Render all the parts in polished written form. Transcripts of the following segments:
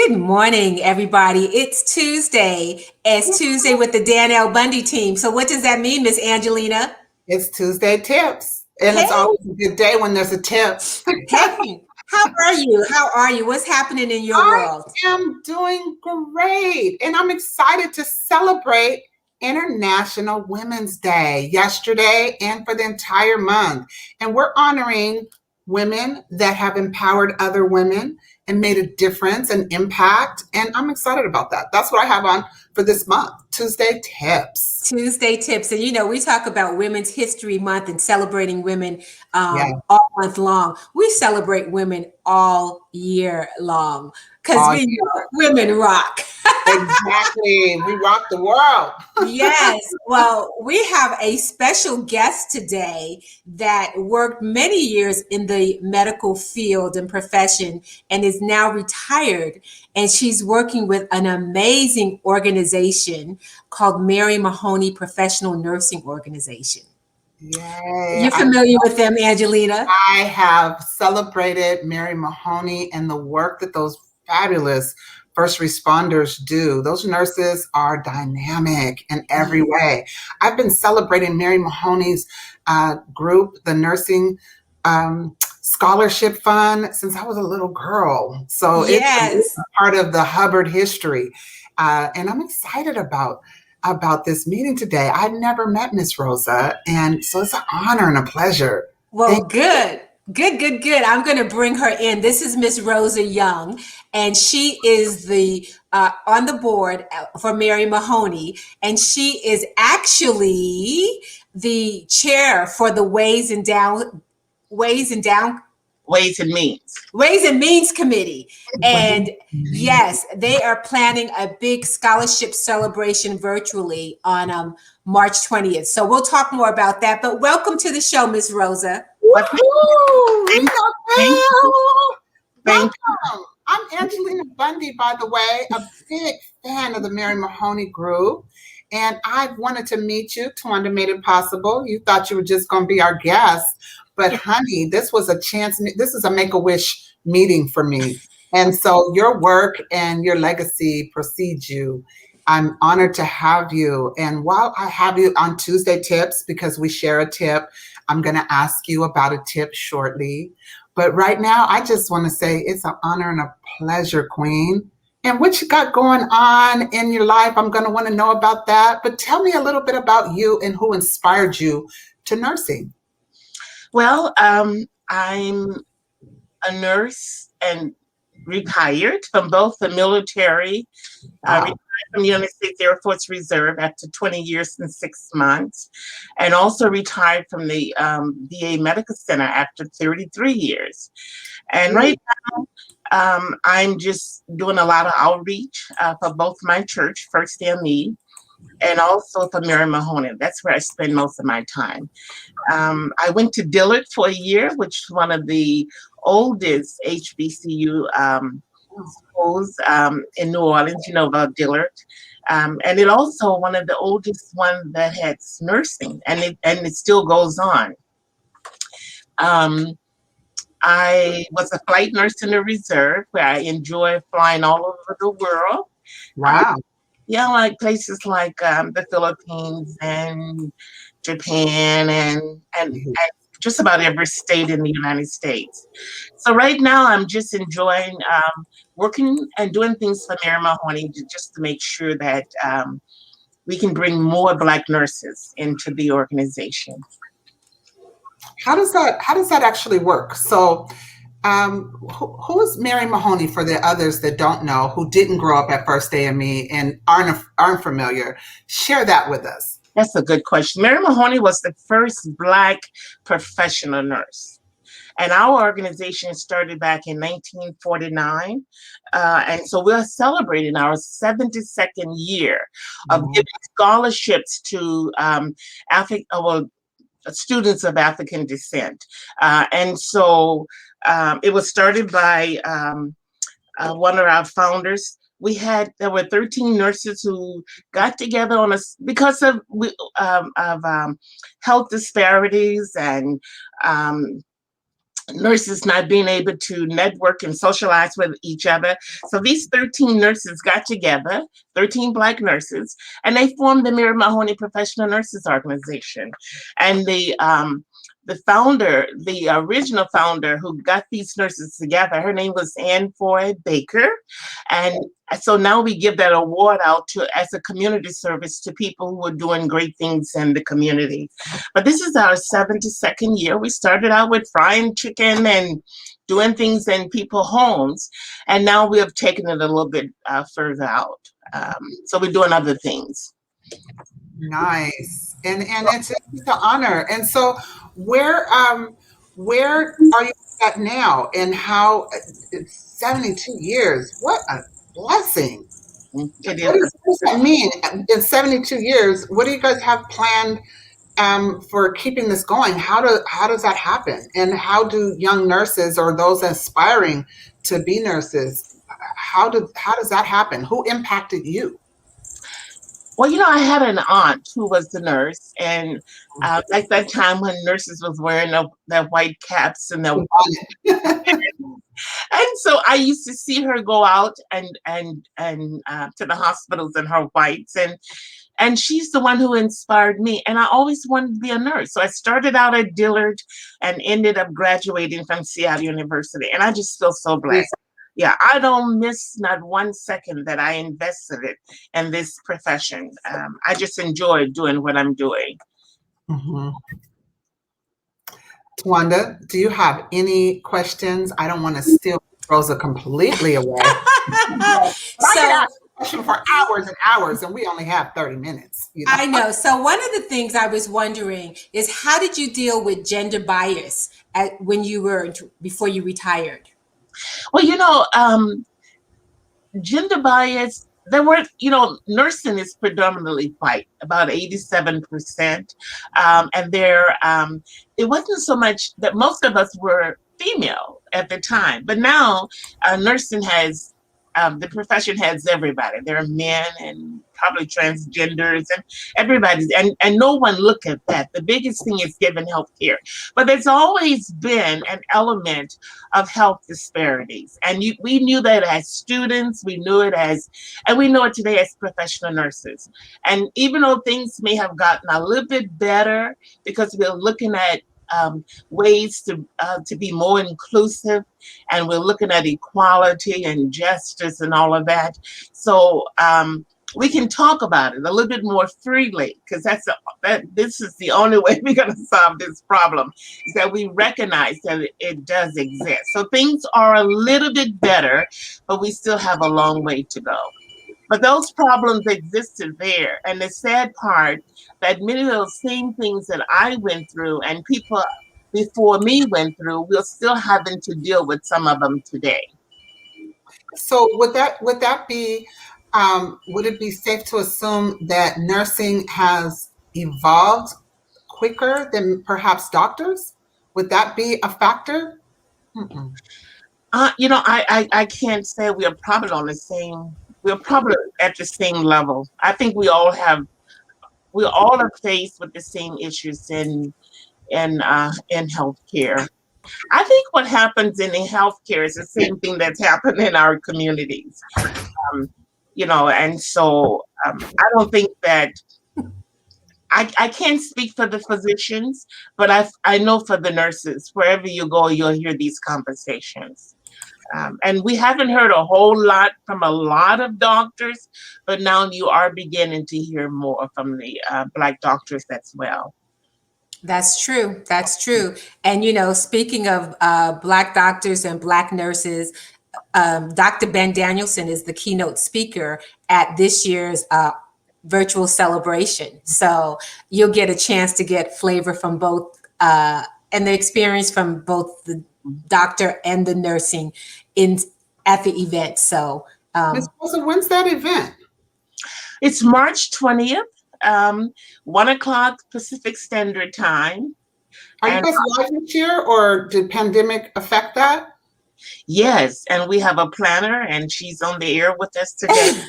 Good morning, everybody. It's Tuesday. It's Tuesday with the Bundy team. So, what does that mean, Miss Angelina? It's Tuesday tips, and it's Hey, always a good day when there's a tip. hey, how are you? How are you? What's happening in your I world? am doing great, and I'm excited to celebrate International Women's Day yesterday and for the entire month. And we're honoring women that have empowered other women and made a difference and impact. And I'm excited about that. That's what I have on for this month Tuesday tips. Tuesday tips. And we talk about Women's History Month and celebrating women Yeah, all month long. We celebrate women all year long because all we year. know women rock. Exactly. We rock the world. Yes. Well, we have a special guest today that worked many years in the medical field and profession and is now retired. And she's working with an amazing organization called Mary Mahoney Professional Nursing Organization. Yay. You're familiar with them, Angelina? I have celebrated Mary Mahoney and the work that those fabulous first responders do. Those nurses are dynamic in every way. I've been celebrating Mary Mahoney's group, the Nursing Scholarship Fund, since I was a little girl. So it's Yes. part of the Hubbard history. And I'm excited about this meeting today. I've never met Miss Rosa, and so it's an honor and a pleasure. Well, good. Good. I'm going to bring her in. This is Miss Rosa Young, and she is the on the board for Mary Mahoney, and she is actually the chair for the Ways and Down Ways and Means. Ways and Means Committee. And yes, they are planning a big scholarship celebration virtually on March 20th. So we'll talk more about that. But welcome to the show, Miss Rosa. Woohoo! Ring the Thank bell! Thank Welcome. I'm Angelina Bundy, by the way, a big fan of the Mary Mahoney group. And I wanted to meet you. Twanda made it possible. You thought you were just going to be our guest. But honey, this was a chance. This is a Make-A-Wish meeting for me. And so your work and your legacy precedes you. I'm honored to have you. And while I have you on Tuesday Tips, because we share a tip, I'm going to ask you about a tip shortly. But right now, I just want to say it's an honor and a pleasure, Queen. And what you got going on in your life, I'm going to want to know about that. But tell me a little bit about you and who inspired you to nursing. Well, I'm a nurse and retired from both the military. I Wow. retired from the United States Air Force Reserve after 20 years and 6 months, and also retired from the VA Medical Center after 33 years. And right now, I'm just doing a lot of outreach for both my church, First Me, and also for Mary Mahoney. That's where I spend most of my time. I went to Dillard for a year, which is one of the oldest HBCU schools in New Orleans. You know about Dillard. And it also one of the oldest one that had nursing, and it still goes on. I was a flight nurse in the reserve where I enjoy flying all over the world. Wow. Yeah, like places like the Philippines and Japan and just about every state in the United States. So right now I'm just enjoying working and doing things for Mary Mahoney just to make sure that we can bring more Black nurses into the organization. How does that actually work? So who is Mary Mahoney for the others that don't know, who didn't grow up at First AME and aren't familiar? Share that with us. That's a good question. Mary Mahoney was the first Black professional nurse. And our organization started back in 1949. And so we're celebrating our 72nd year of giving scholarships to students of African descent. And so it was started by one of our founders. There were 13 nurses who got together because of health disparities and nurses not being able to network and socialize with each other. So these 13 nurses got together, 13 Black nurses, and they formed the Mary Mahoney Professional Nurses Organization. And the founder, the original founder who got these nurses together, her name was Ann Foy Baker. And so now we give that award out to as a community service to people who are doing great things in the community. But this is our 72nd year. We started out with frying chicken and doing things in people's homes, and now we have taken it a little bit further out. So we're doing other things. Nice, and it's an honor. And so, where are you at now? And how it's 72 years? What a blessing! It What is. does that mean? In 72 years, what do you guys have planned for keeping this going? How does that happen? And how do young nurses or those aspiring to be nurses? How does that happen? Who impacted you? Well, I had an aunt who was the nurse, and like that time when nurses was wearing their white caps and their and so I used to see her go out and to the hospitals in her whites, and she's the one who inspired me. And I always wanted to be a nurse. So I started out at Dillard and ended up graduating from Seattle University. And I just feel so blessed. Yeah, I don't miss not 1 second that I invested it in this profession. I just enjoy doing what I'm doing. Mm-hmm. Twanda, do you have any questions? I don't want to steal Rosa completely away. I could ask a question for hours and hours, and we only have 30 minutes. I know. So one of the things I was wondering is, how did you deal with gender bias before you retired? Well, gender bias, there were, nursing is predominantly white, about 87%. And it wasn't so much that most of us were female at the time, but now nursing has, the profession has everybody. There are men and probably transgenders and everybody, and no one look at that. The biggest thing is giving health care. But there's always been an element of health disparities. And we knew that as students, we know it today as professional nurses. And even though things may have gotten a little bit better because we're looking at ways to be more inclusive, and we're looking at equality and justice and all of that. So we can talk about it a little bit more freely, because this is the only way we're going to solve this problem, is that we recognize that it does exist. So things are a little bit better, but we still have a long way to go. But those problems existed there. And the sad part, that many of those same things that I went through and people before me went through, we're still having to deal with some of them today. So would it be safe to assume that nursing has evolved quicker than perhaps doctors? Would that be a factor? Mm-mm. I can't say we're probably at the same level. I think we all are faced with the same issues in healthcare. I think what happens in healthcare is the same thing that's happened in our communities. And so I don't think that I can't speak for the physicians, but I know for the nurses, wherever you go, you'll hear these conversations. And we haven't heard a whole lot from a lot of doctors, but now you are beginning to hear more from the Black doctors as well. That's true. That's true. And, speaking of Black doctors and Black nurses, Dr. Ben Danielson is the keynote speaker at this year's virtual celebration. So you'll get a chance to get flavor from both and the experience from both the doctor and the nursing at the event. So Ms. Rosa, when's that event? It's March 20th. 1:00 Pacific Standard Time. Are you guys live this year, or did pandemic affect that? Yes, and we have a planner, and she's on the air with us today.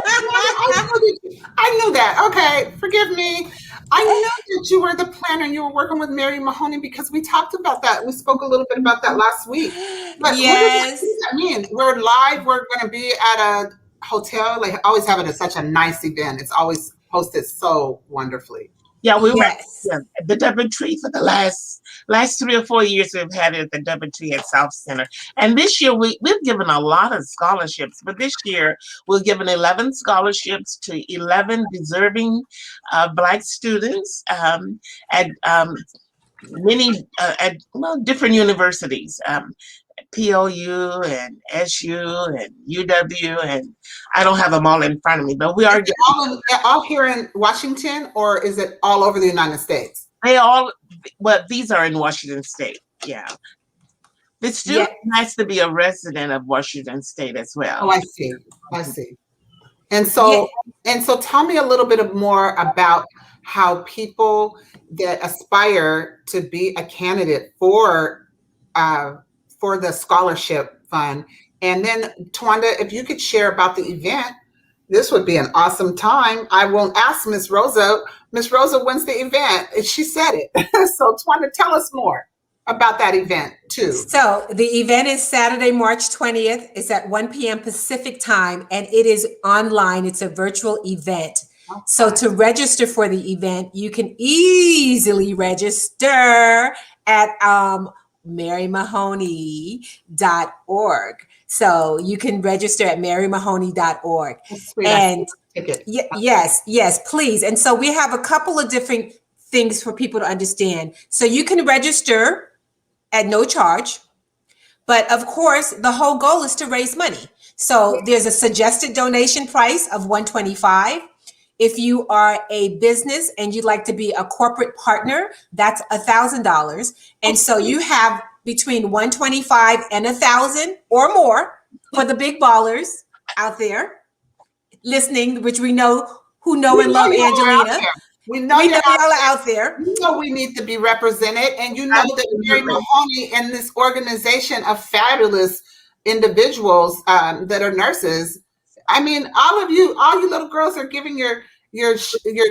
I knew that. Okay, forgive me. I knew that you were the planner and you were working with Mary Mahoney because we talked about that. We spoke a little bit about that last week. But Yes. what does that mean? We're live. We're going to be at a hotel. Like, always have it at such a nice event. It's always hosted so wonderfully. Yeah, we were Yes. at the Tree for the last 3 or 4 years. We've had it at the Tree at South Center, and this year we've given a lot of scholarships. But this year we're giving 11 scholarships to 11 deserving Black students at many at different universities. POU and SU and UW, and I don't have them all in front of me, but we are all here in Washington, or is it all over the United States? These are in Washington State. Yeah. The student has to be a resident of Washington State as well. Oh, I see. And so tell me a little bit more about how people that aspire to be a candidate for the scholarship fund. And then Twanda, if you could share about the event, this would be an awesome time. I won't ask Miss Rosa. Miss Rosa, when's the event? She said it. So Twanda, tell us more about that event too. So the event is Saturday, March 20th. It's at 1 p.m. Pacific time, and it is online. It's a virtual event. Okay. So to register for the event, you can easily register at marymahoney.org. So you can register at marymahoney.org. And yes, please. And so we have a couple of different things for people to understand. So you can register at no charge, but of course, the whole goal is to raise money. So there's a suggested donation price of $125. If you are a business and you'd like to be a corporate partner, that's $1,000. And so you have between $125 and $1,000 or more for the big ballers out there listening, which we know who know and love Angelina. We know y'all are out there. You know we need to be represented, and you know that Mary Mahoney and this organization of fabulous individuals that are nurses. I mean, all you little girls are giving your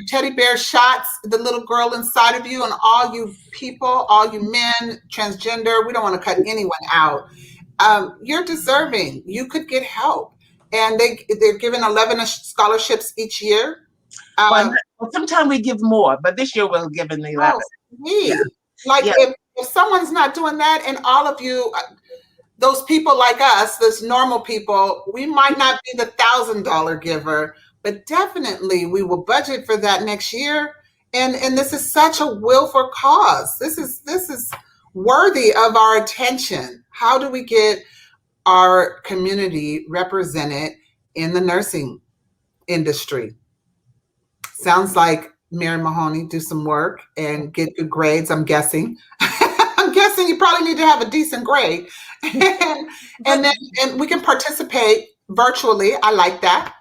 teddy bear shots, the little girl inside of you, and all you people, all you men, transgender, we don't want to cut anyone out. You're deserving. You could get help. And they're giving 11 scholarships each year. Sometimes we give more, but this year we're giving 11. If someone's not doing that, and all of you, those people like us, those normal people, we might not be the $1,000 giver, but definitely we will budget for that next year. And this is such a willful cause. This is worthy of our attention. How do we get our community represented in the nursing industry? Sounds like Mary Mahoney, do some work and get good grades, I'm guessing. I'm guessing you probably need to have a decent grade. and we can participate virtually. I like that.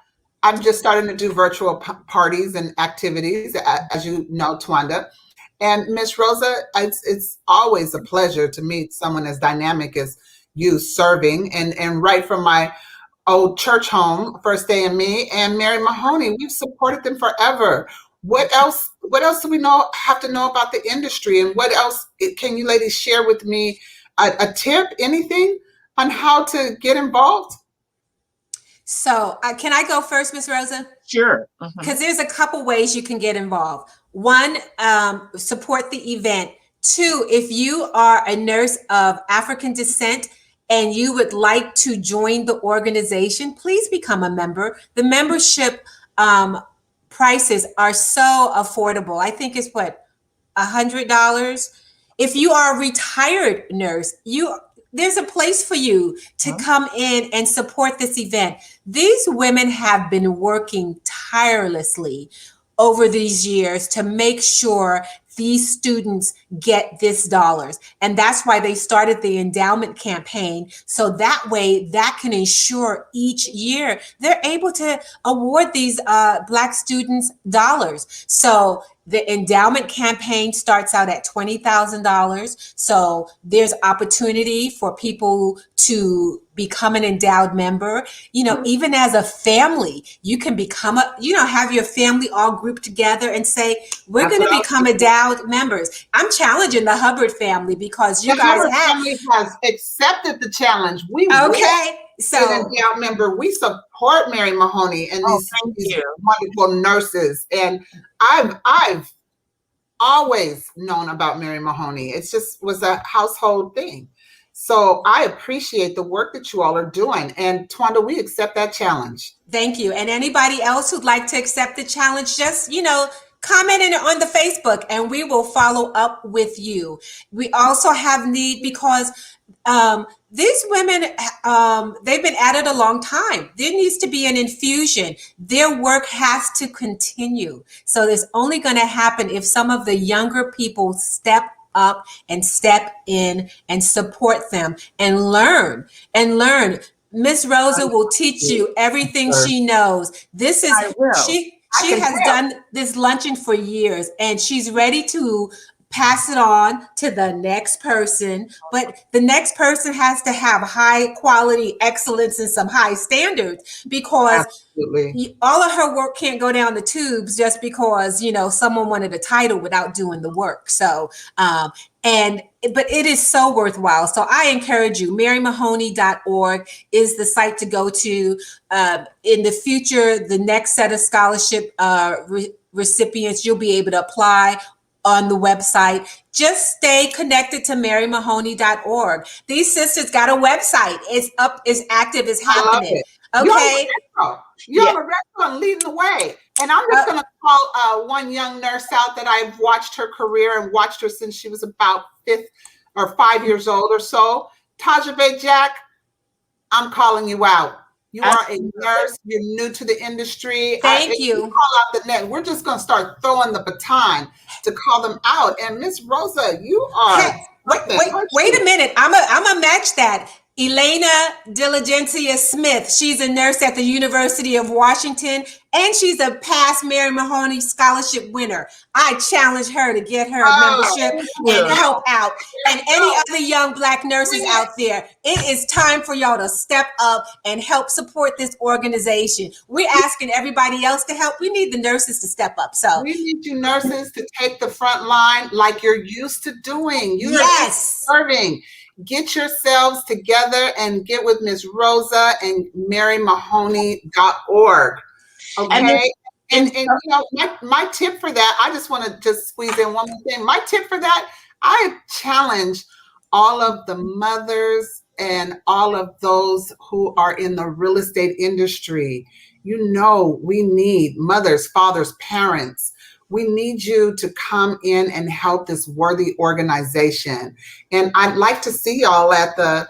I'm just starting to do virtual parties and activities, as you know, Twanda. And Miss Rosa, it's always a pleasure to meet someone as dynamic as you serving. And right from my old church home, First AME, and Mary Mahoney, we've supported them forever. What else do we have to know about the industry? And what else can you ladies share with me? A tip, anything on how to get involved? So can I go first, Miss Rosa? Sure. Because there's a couple ways you can get involved. One, support the event. Two, if you are a nurse of African descent and you would like to join the organization, please become a member. The membership prices are so affordable. I think it's $100. If you are a retired nurse, there's a place for you to come in and support this event. These women have been working tirelessly over these years to make sure these students get this dollars. And that's why they started the endowment campaign. So that way that can ensure each year they're able to award these Black students dollars. So The endowment campaign starts out at $20,000. So there's opportunity for people to become an endowed member. Even as a family, you can become have your family all grouped together and say, we're going to become endowed members. I'm challenging the Hubbard family because you The guys Hubbard have. family has accepted the challenge. We Okay. So, an endowed member. We support Mary Mahoney and these wonderful nurses. And I've always known about Mary Mahoney. It just was a household thing. So I appreciate the work that you all are doing. And Twanda, we accept that challenge. Thank you. And anybody else who'd like to accept the challenge, just, comment on the Facebook and we will follow up with you. We also have need because these women, they've been at it a long time. There needs to be an infusion. Their work has to continue. So it's only going to happen if some of the younger people step up and step in and support them and learn. Miss Rosa will teach you everything she knows. She has done this luncheon for years and she's ready to pass it on to the next person, but the next person has to have high quality excellence and some high standards because all of her work can't go down the tubes just because, someone wanted a title without doing the work. So, but it is so worthwhile. So I encourage you, marymahoney.org is the site to go to. In the future, the next set of scholarship recipients, you'll be able to apply on the website. Just stay connected to marymahoney.org. These sisters got a website. It's up, it's active, it's happening. Okay. You're on the restaurant leading the way. And I'm just going to call one young nurse out that I've watched her career and watched her since she was about 5 years old or so. Taja Jack, I'm calling you out. You are a nurse. You're new to the industry. Thank you. Call out the net. We're just going to start throwing the baton to call them out. And Miss Rosa, you are. Wait a minute. I'm a match that. Elena Diligentia Smith. She's a nurse at the University of Washington, and she's a past Mary Mahoney Scholarship winner. I challenge her to get her a membership and help out. And any other young Black nurses out there, it is time for y'all to step up and help support this organization. We're asking everybody else to help. We need the nurses to step up. So we need you nurses to take the front line like you're used to doing. You are serving. Get yourselves together and get with Miss Rosa and marymahoney.org. Okay. And my tip for that, I just want to just squeeze in one more thing. My tip for that, I challenge all of the mothers and all of those who are in the real estate industry. We need mothers, fathers, parents. We need you to come in and help this worthy organization. And I'd like to see y'all at the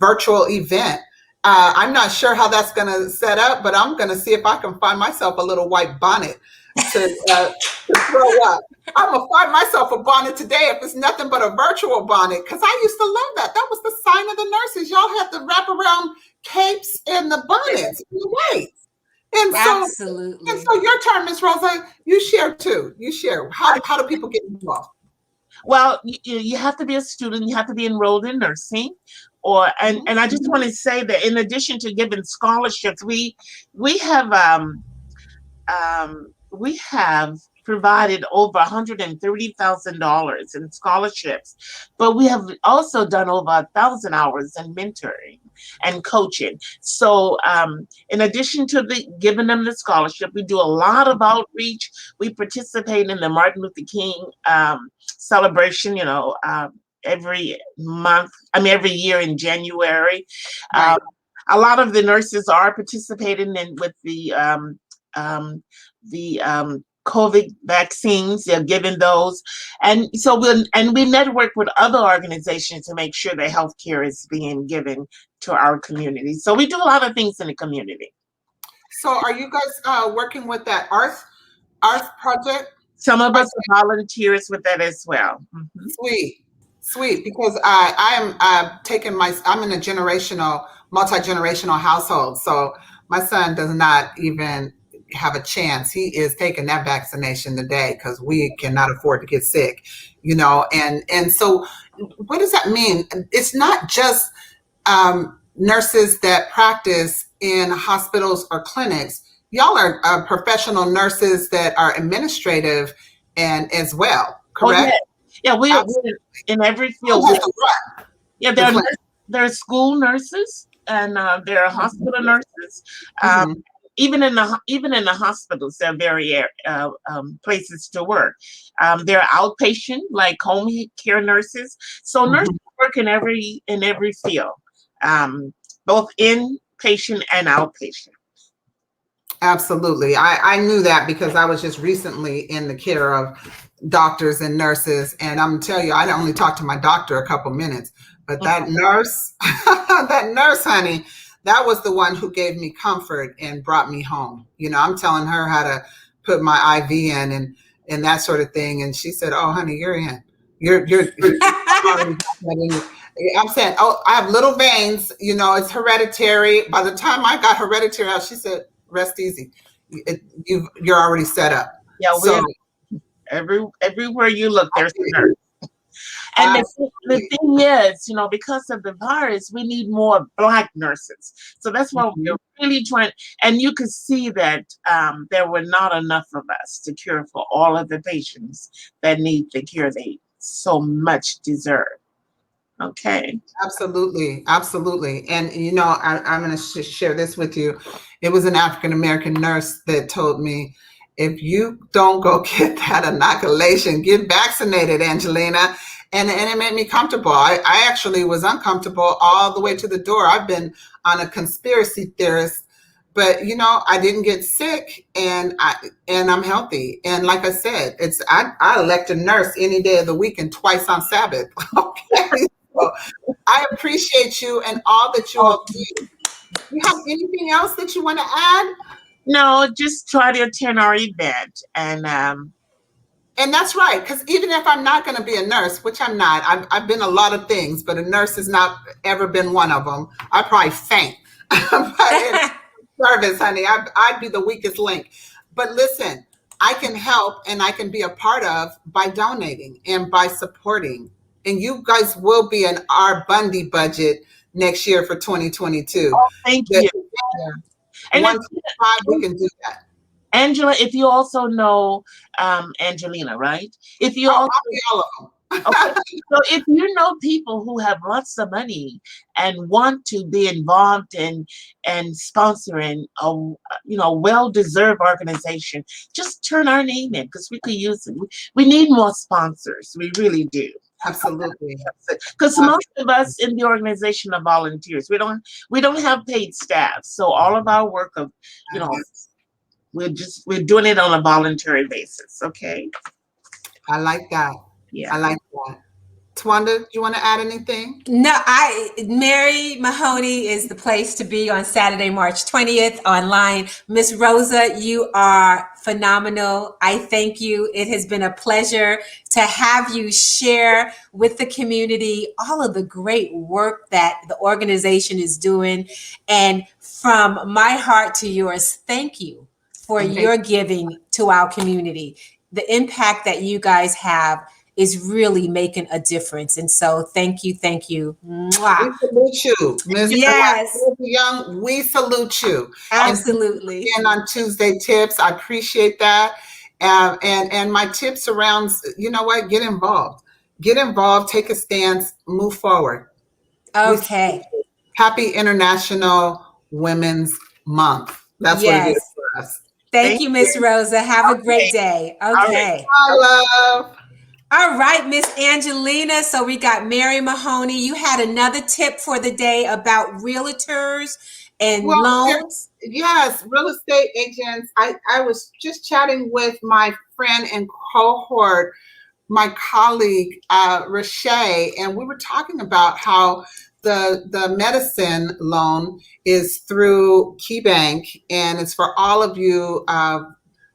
virtual event. I'm not sure how that's going to set up, but I'm going to see if I can find myself a little white bonnet to throw up. I'm going to find myself a bonnet today if it's nothing but a virtual bonnet, because I used to love that. That was the sign of the nurses. Y'all had the wraparound capes and the bonnets and the whites. And absolutely. And so your turn, Miss Rosa, you share too. You share. How do people get involved? Well, you have to be a student. You have to be enrolled in nursing, and I just want to say that in addition to giving scholarships, we have provided over $130,000 in scholarships, but we have also done over 1,000 hours in mentoring and coaching. So in addition to giving them the scholarship, we do a lot of outreach. We participate in the Martin Luther King celebration, every every year in January. Right. A lot of the nurses are participating with the COVID vaccines. They're giving those, and so we network with other organizations to make sure that healthcare is being given to our community. So we do a lot of things in the community. So are you guys working with that Earth project? Some of us are volunteers with that as well. Mm-hmm. Sweet, because I'm in a multi-generational household. So my son does not even have a chance, he is taking that vaccination today because we cannot afford to get sick, and so what does that mean? It's not just nurses that practice in hospitals or clinics. Y'all are professional nurses that are administrative and as well, correct? Yeah, we're in every field. Yeah, there are school nurses and there are hospital nurses. Even in the hospitals, there are very places to work. There are outpatient, like home care nurses. So nurses work in every field, both inpatient and outpatient. Absolutely. I knew that because I was just recently in the care of doctors and nurses. And I'm telling you, I only talked to my doctor a couple minutes, but that nurse, honey, that was the one who gave me comfort and brought me home. I'm telling her how to put my IV in and that sort of thing. And she said, "Oh, honey, you're in. You're I'm saying, oh, I have little veins, it's hereditary. By the time I got hereditary out, she said, rest easy. You're already set up." Yeah, so everywhere you look, there's a nurse. And the thing is, because of the virus, we need more Black nurses. So that's why we're really trying. And you could see that there were not enough of us to care for all of the patients that need the care they so much deserve. Okay. Absolutely. Absolutely. And, I'm going to share this with you. It was an African-American nurse that told me, if you don't go get that inoculation, get vaccinated, Angelina. And it made me comfortable. I actually was uncomfortable all the way to the door. I've been on a conspiracy theorist, but I didn't get sick, and I'm healthy. And like I said, I elect a nurse any day of the week and twice on Sabbath. Okay. So I appreciate you and all that you all do. Do you have anything else that you want to add? No, just try to attend our event. And that's right, because even if I'm not going to be a nurse, which I'm not, I've been a lot of things, but a nurse has not ever been one of them. I probably faint. But in service, honey, I'd be the weakest link. But listen, I can help and I can be a part of by donating and by supporting. And you guys will be in our Bundy budget next year for 2022. Oh, thank you. And we can do that. Angela, if you also know Angelina, right? If you I'll be all of them. Okay. So if you know people who have lots of money and want to be involved in and sponsoring a well-deserved organization, just turn our name in because we could use it. We need more sponsors. We really do. Absolutely. Because most of us in the organization are volunteers. We don't have paid staff. So all of our work we're doing it on a voluntary basis. Okay. I like that. Yeah. I like that. Twanda, do you want to add anything? No, Mary Mahoney is the place to be on Saturday, March 20th online. Miss Rosa, you are phenomenal. I thank you. It has been a pleasure to have you share with the community all of the great work that the organization is doing. And from my heart to yours, thank you for your giving to our community. The impact that you guys have is really making a difference. And so thank you. Mwah. We salute you, Ms. Yes. Young. We salute you. Absolutely. And on Tuesday tips, I appreciate that. And my tips around, get involved. Get involved, take a stance, move forward. Okay. Happy International Women's Month. That's what it is for us. Thank you, Miss Rosa. Have a great day. Okay. Bye, love. All right, Miss Angelina. So we got Mary Mahoney. You had another tip for the day about realtors and loans. Yes, real estate agents. I was just chatting with my friend and cohort, my colleague, Rashay, and we were talking about how the medicine loan is through KeyBank, and it's for all of you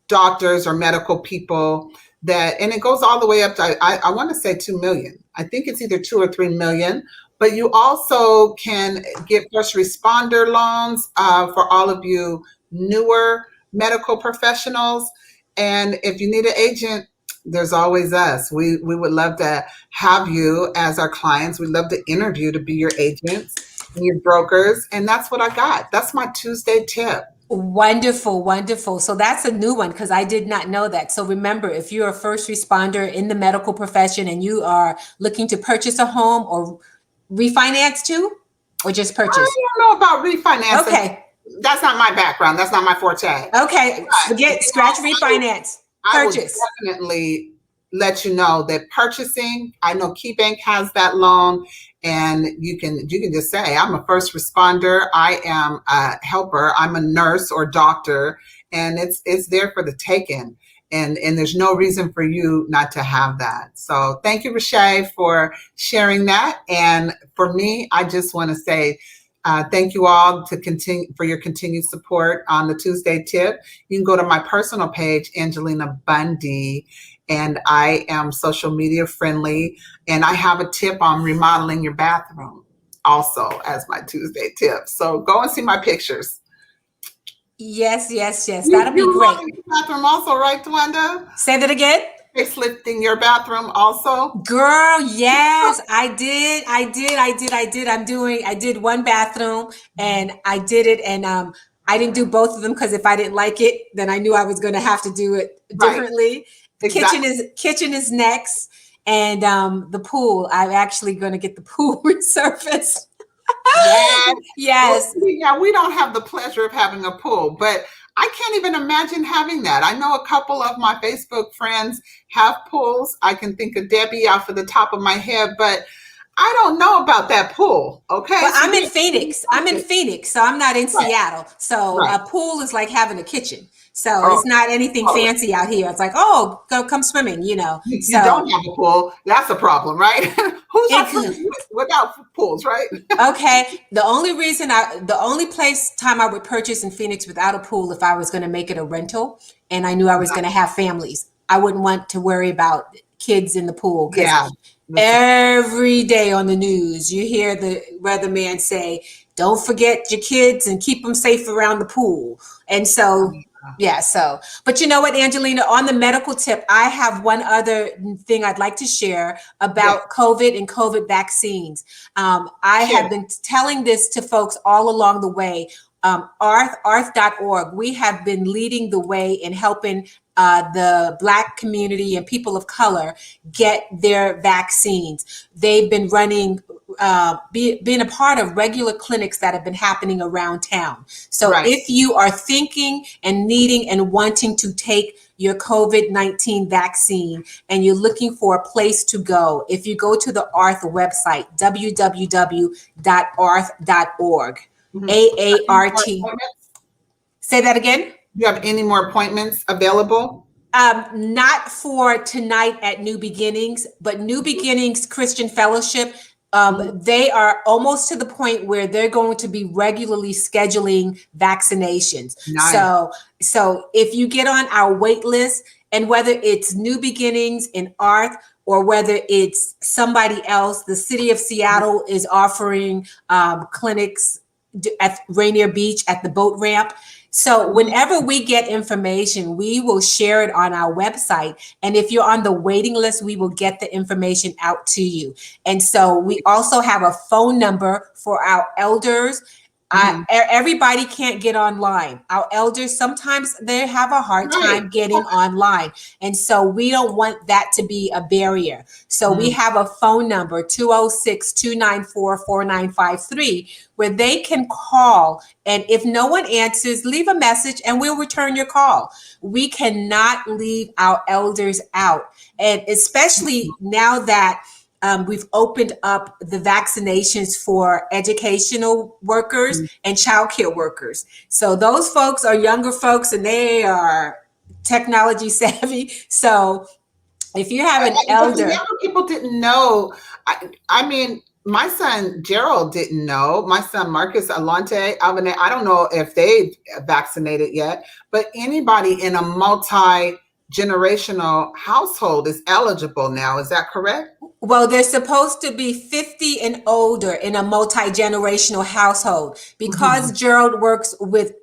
doctors or medical people and it goes all the way up to, I want to say 2 million. I think it's either 2 or 3 million, but you also can get first responder loans for all of you newer medical professionals. And if you need an agent, there's always us. We would love to have you as our clients. We'd love to interview to be your agents and your brokers. And that's what I got. That's my Tuesday tip. Wonderful, wonderful. So that's a new one because I did not know that. So remember, if you're a first responder in the medical profession and you are looking to purchase a home or refinance too, or just purchase? I don't know about refinancing. Okay. That's not my background. That's not my forte. Okay. Forget, scratch refinance. Purchase. I will definitely let you know that purchasing, I know KeyBank has that loan, and you can just say, I'm a first responder, I am a helper, I'm a nurse or doctor, and it's there for the taking. And there's no reason for you not to have that. So thank you, Rashay, for sharing that. And for me, I just want to say thank you all for your continued support on the Tuesday tip. You can go to my personal page, Angelina Bundy, and I am social media friendly. And I have a tip on remodeling your bathroom also as my Tuesday tip. So go and see my pictures. Yes. That'll be great. Your bathroom also, right, Twanda? Say that again. Facelifting your bathroom also? Girl, yes, I did. I did one bathroom and I did it, and I didn't do both of them because if I didn't like it, then I knew I was going to have to do it differently. Right. Exactly. Kitchen is next, and the pool. I'm actually going to get the pool resurfaced. Yes. Yeah, we don't have the pleasure of having a pool, but I can't even imagine having that. I know a couple of my Facebook friends have pools. I can think of Debbie off of the top of my head, but I don't know about that pool. Okay. Well, I'm in Phoenix. So I'm not in Seattle. So a pool is like having a kitchen. So it's not anything fancy out here. It's like, oh, go come swimming, you know. You don't have a pool. That's a problem, right? Who's without pools, right? Okay. The only time I would purchase in Phoenix without a pool if I was going to make it a rental and I knew I was going to have families. I wouldn't want to worry about kids in the pool. Yeah. Every day on the news, you hear the weatherman say, don't forget your kids and keep them safe around the pool. And so, but you know what, Angelina, on the medical tip, I have one other thing I'd like to share about COVID and COVID vaccines. I have been telling this to folks all along the way. Arth.org, we have been leading the way in helping the Black community and people of color get their vaccines. They've been running, being a part of regular clinics that have been happening around town. So if you are thinking and needing and wanting to take your COVID-19 vaccine and you're looking for a place to go, if you go to the Arth website, www.arth.org, AART. Say that again. Do you have any more appointments available? Not for tonight at New Beginnings, but New Beginnings Christian Fellowship, they are almost to the point where they're going to be regularly scheduling vaccinations. Nice. So if you get on our wait list, and whether it's New Beginnings in Arth or whether it's somebody else, the city of Seattle is offering clinics at Rainier Beach at the boat ramp. So whenever we get information, we will share it on our website. And if you're on the waiting list, we will get the information out to you. And so we also have a phone number for our elders. Everybody can't get online. Our elders, sometimes they have a hard time getting online. And so we don't want that to be a barrier. So we have a phone number, 206-294-4953, where they can call. And if no one answers, leave a message and we'll return your call. We cannot leave our elders out. And especially now that we've opened up the vaccinations for educational workers and childcare workers. So those folks are younger folks and they are technology savvy. So if you have an elder. Younger people didn't know. I mean, my son Gerald didn't know. My son Marcus, Alante, I don't know if they've vaccinated yet, but anybody in a multi multi-generational household is eligible now. Is that correct? Well, they're supposed to be 50 and older in a multi-generational household. Because Gerald works with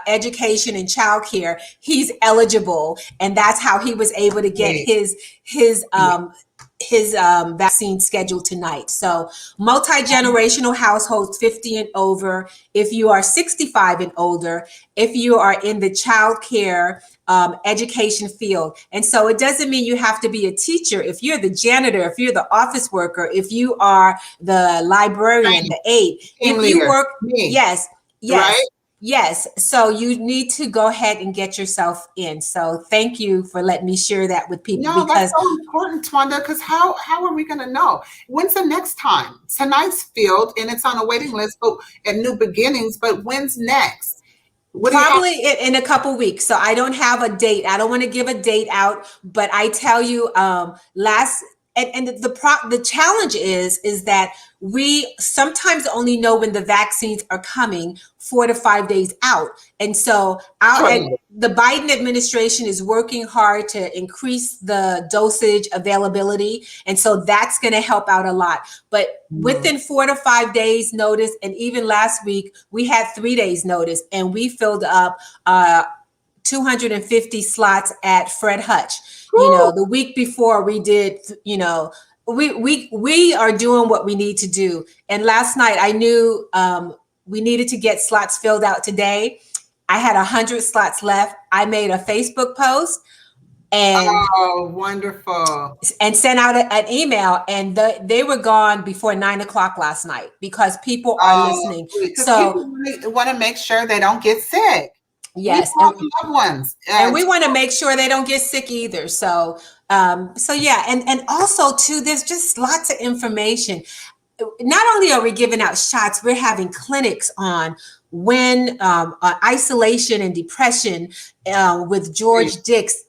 education and childcare, he's eligible, and that's how he was able to get Great. his vaccine scheduled tonight. So multi-generational households 50 and over. If you are 65 and older, if you are in the child care education field. And so it doesn't mean you have to be a teacher. If you're the janitor, if you're the office worker, if you are the librarian, the aide, Team if leader. you work, Me. yes, Right? yes. So you need to go ahead and get yourself in. So thank you for letting me share that with people. No, because that's so important, Twanda, because how are we going to know? When's the next time? Tonight's filled and it's on a waiting list at New Beginnings, but when's next? Probably in a couple weeks. So I don't have a date. I don't want to give a date out, but I tell you, the challenge is that we sometimes only know when the vaccines are coming 4 to 5 days out. And so the Biden administration is working hard to increase the dosage availability. And so that's going to help out a lot. But within 4 to 5 days notice, and even last week, we had 3 days notice, and we filled up 250 slots at Fred Hutch. You know, the week before we did, you know, we are doing what we need to do. And last night I knew we needed to get slots filled out today. I had 100 slots left. I made a Facebook post and wonderful, and sent out an email, and they were gone before 9 o'clock last night because people are listening. So people want to make sure they don't get sick. Yes, loved ones, and we want to make sure they don't get sick either. So, yeah, and also too, there's just lots of information. Not only are we giving out shots, we're having clinics on when isolation and depression with George Dix.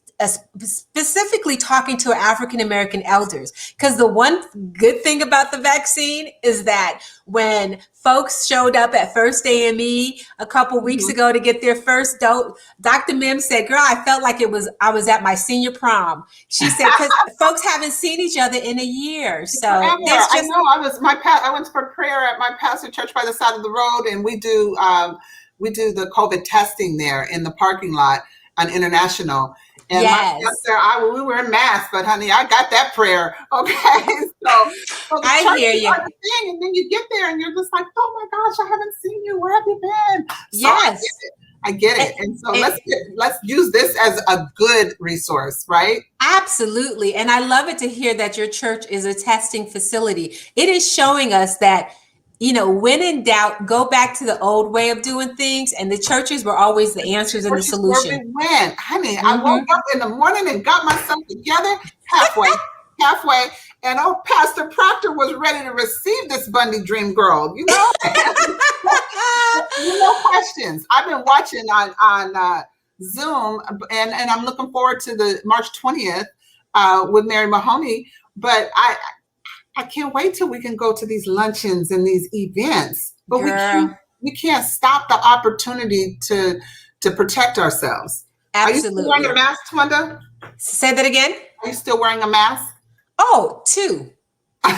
Specifically talking to African American elders, because the one good thing about the vaccine is that when folks showed up at First AME a couple weeks ago to get their first dose, Dr. Mim said, "Girl, I felt like I was at my senior prom." She said, "Because folks haven't seen each other in a year." So I know I went for prayer at my pastor church by the side of the road, and we do the COVID testing there in the parking lot on International. And yes, we were in mass, but honey, I got that prayer. Okay, so I hear you. And then you get there, and you're just like, "Oh my gosh, I haven't seen you. Where have you been?" So yes, I get it. And so let's use this as a good resource, right? Absolutely, and I love it to hear that your church is a testing facility. It is showing us that, you know, when in doubt, go back to the old way of doing things, and the churches were always the answers and the solution. Where we went, honey. I woke up in the morning and got myself together halfway, and Pastor Proctor was ready to receive this Bundy dream girl. You know, no questions. I've been watching on Zoom, and I'm looking forward to the March 20th with Mary Mahoney. But I can't wait till we can go to these luncheons and these events, but we can't stop the opportunity to protect ourselves. Absolutely. Are you still wearing a mask, Twanda? Say that again. Are you still wearing a mask? Oh, 2. 2.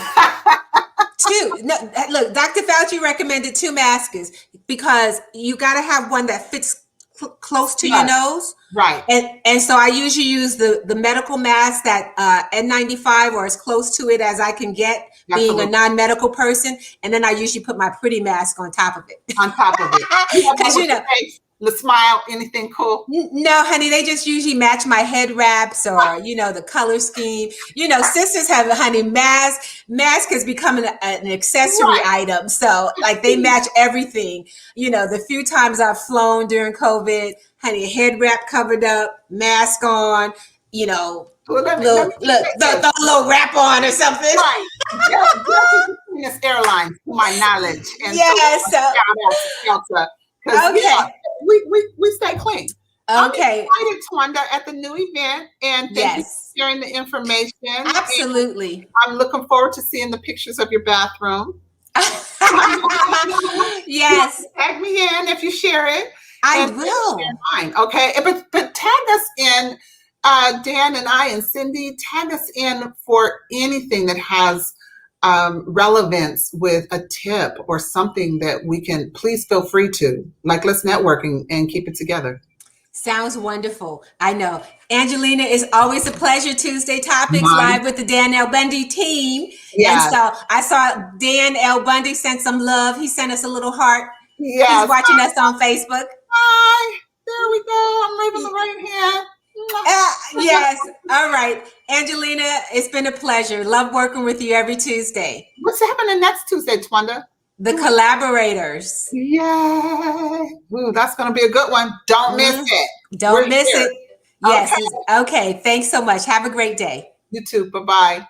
No, look, Dr. Fauci recommended 2 masks because you got to have one that fits close to your nose. Right. And so I usually use the medical mask that N95 or as close to it as I can get, being a non-medical person. And then I usually put my pretty mask on top of it. Because, you know, the smile, anything cool? No, honey, they just usually match my head wraps or, you know, the color scheme. You know, sisters have, honey, mask has become an accessory item. So like they match everything. You know, the few times I've flown during COVID, honey, head wrap covered up, mask on, you know, throw a little wrap on or something. Right. Yes, Airlines, to my knowledge. And yes. Okay. We stay clean. Okay. I'm excited, Twanda, at the new event, and thank you for sharing the information. Absolutely. And I'm looking forward to seeing the pictures of your bathroom. Yes. Tag me in if you share it. I will. Mine, okay, but tag us in Dan and I and Cindy, tag us in for anything that has relevance with a tip or something that we can. Please feel free to. Like, let's network and keep it together. Sounds wonderful. I know. Angelina, is always a pleasure. Tuesday Topics live with the Dan L. Bundy team. Yeah. And so I saw Dan L. Bundy sent some love. He sent us a little heart. Yes. He's watching us on Facebook. Hi. There we go. I'm waving the right hand. Yes. All right. Angelina, it's been a pleasure. Love working with you every Tuesday. What's happening next Tuesday, Twanda? The Collaborators. Yay. Ooh, that's going to be a good one. Don't miss it. Don't miss it. Yes. Okay. Thanks so much. Have a great day. You too. Bye-bye.